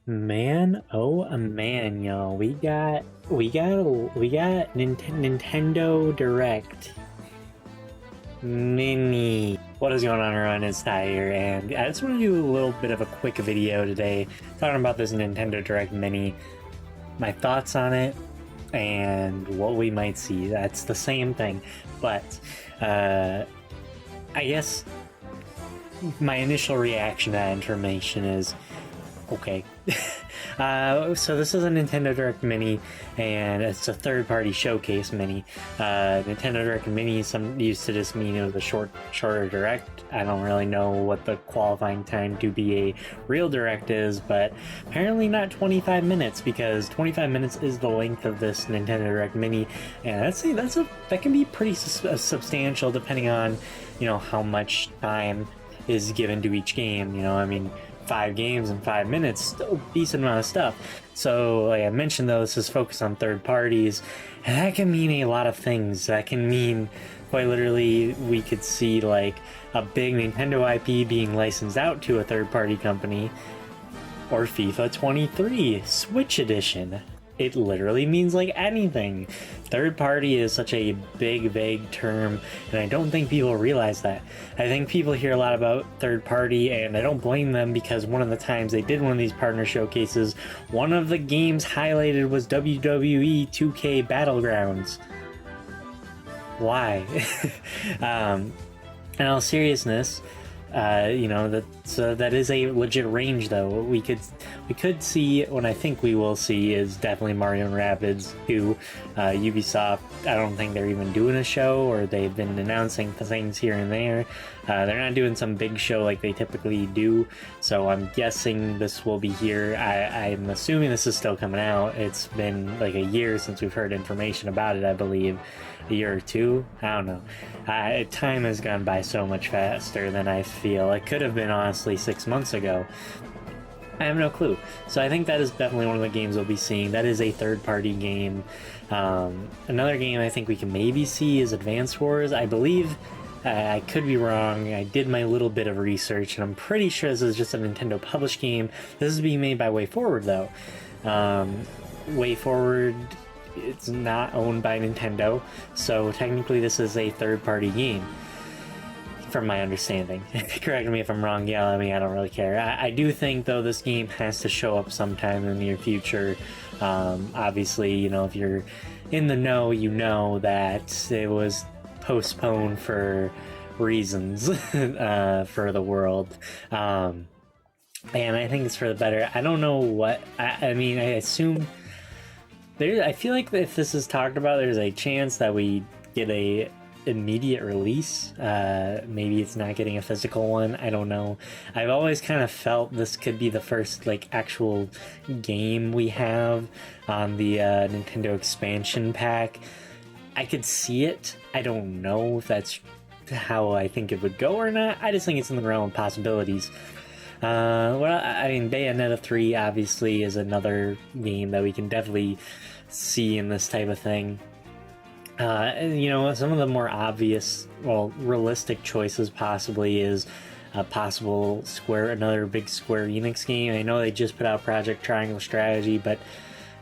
Man, oh a man, y'all. We got Nintendo Direct Mini. What is going on around this here? And I just want to do a little bit of a quick video today talking about this Nintendo Direct Mini, my thoughts on it, and what we might see. That's the same thing, but I guess my initial reaction to that information is okay. So this is a Nintendo Direct Mini, and it's a third-party showcase mini. Nintendo Direct Mini, some used to just mean it was a shorter Direct. I don't really know what the qualifying time to be a real Direct is, but apparently not 25 minutes, because 25 minutes is the length of this Nintendo Direct Mini, and that can be pretty substantial depending on, how much time is given to each game. I mean, 5 games in 5 minutes, still a decent amount of stuff. So, like I mentioned, though, this is focused on third parties, and that can mean a lot of things. That can mean, quite literally, we could see like a big Nintendo IP being licensed out to a third-party company, or FIFA 23 Switch Edition. It literally means like anything. Third party is such a big, vague term, and I don't think people realize that. I think people hear a lot about third party, and I don't blame them, because one of the times they did one of these partner showcases, one of the games highlighted was WWE 2K Battlegrounds. Why? In all seriousness, that is a legit range, though. We could see, what I think we will see is definitely Mario and Rabbids 2. Ubisoft, I don't think they're even doing a show, or they've been announcing things here and there. They're not doing some big show like they typically do, so I'm guessing this will be here. I'm assuming this is still coming out. It's been like a year since we've heard information about it, I believe. A year or two? I don't know. Time has gone by so much faster than I feel. It could have been, honestly, 6 months ago. I have no clue. So I think that is definitely one of the games we'll be seeing. That is a third-party game. Another game I think we can maybe see is Advance Wars. I believe, I could be wrong, I did my little bit of research, and I'm pretty sure this is just a Nintendo published game. This is being made by WayForward, though. WayForward, it's not owned by Nintendo, so technically this is a third-party game, from my understanding. Correct me if I'm wrong, yell at me, I don't really care. I do think, though, this game has to show up sometime in the near future. Obviously, if you're in the know, you know that it was postponed for reasons for the world. And I think it's for the better. I don't know what... I mean, I assume... I feel like if this is talked about, there's a chance that we get a immediate release. Maybe it's not getting a physical one. I don't know. I've always kind of felt this could be the first actual game we have on the Nintendo expansion pack. I could see it. I don't know if that's how I think it would go or not. I just think it's in the realm of possibilities. I mean, Bayonetta 3 obviously is another game that we can definitely see in this type of thing. And, some of the more obvious, realistic choices possibly is a possible another big Square Enix game. I know they just put out Project Triangle Strategy, but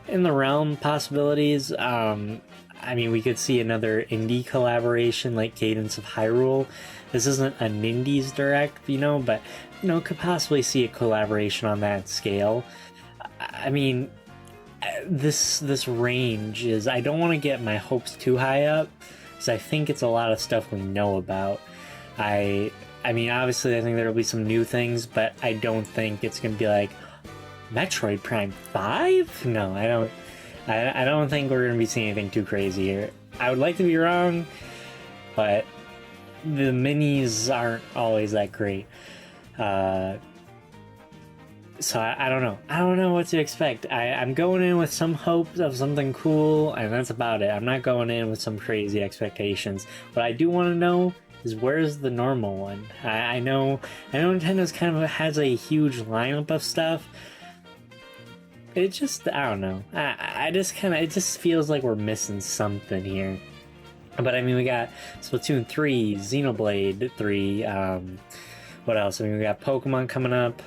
in the realm possibilities, I mean, we could see another indie collaboration like Cadence of Hyrule. This isn't an Indies Direct, but, could possibly see a collaboration on that scale. I mean, this range is... I don't want to get my hopes too high up, because I think it's a lot of stuff we know about. I mean, obviously, I think there will be some new things, but I don't think it's going to be like Metroid Prime 5? No, I don't. I don't think we're going to be seeing anything too crazy here. I would like to be wrong, but the minis aren't always that great. So I don't know. I don't know what to expect. I'm going in with some hopes of something cool, and that's about it. I'm not going in with some crazy expectations. What I do want to know is, where's the normal one? I know Nintendo's kind of has a huge lineup of stuff. It just, I don't know. I just it just feels like we're missing something here. But I mean, we got Splatoon 3, Xenoblade 3, what else? I mean, we got Pokemon coming up.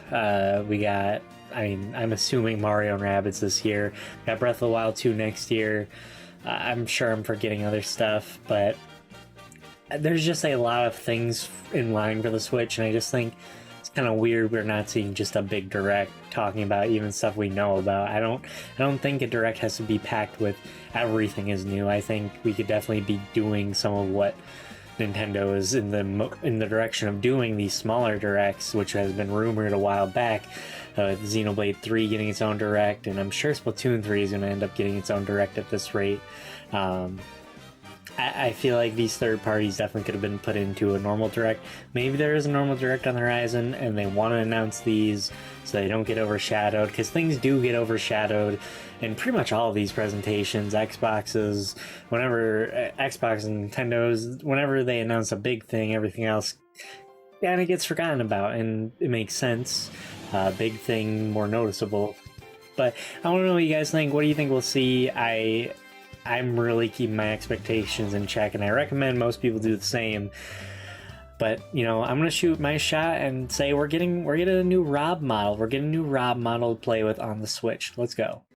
We got, I'm assuming Mario and Rabbids this year. Got Breath of the Wild 2 next year. I'm sure I'm forgetting other stuff, but there's just a lot of things in line for the Switch, and I just think it's kind of weird we're not seeing just a big direct talking about even stuff we know about. I don't think a direct has to be packed with everything is new. I think we could definitely be doing some of what Nintendo is in the direction of doing, these smaller directs, which has been rumored a while back. Xenoblade 3 getting its own direct, and I'm sure Splatoon 3 is going to end up getting its own direct at this rate. I feel like these third parties definitely could have been put into a normal direct. Maybe there is a normal direct on the horizon and they want to announce these so they don't get overshadowed, because things do get overshadowed in pretty much all of these presentations. Xbox and Nintendo's, whenever they announce a big thing, everything else kind of gets forgotten about, and it makes sense. Big thing, more noticeable. But I want to know what you guys think. What do you think we'll see? I'm really keeping my expectations in check, and I recommend most people do the same. But, you know, I'm going to shoot my shot and say we're getting a new Rob model. We're getting a new Rob model to play with on the Switch. Let's go.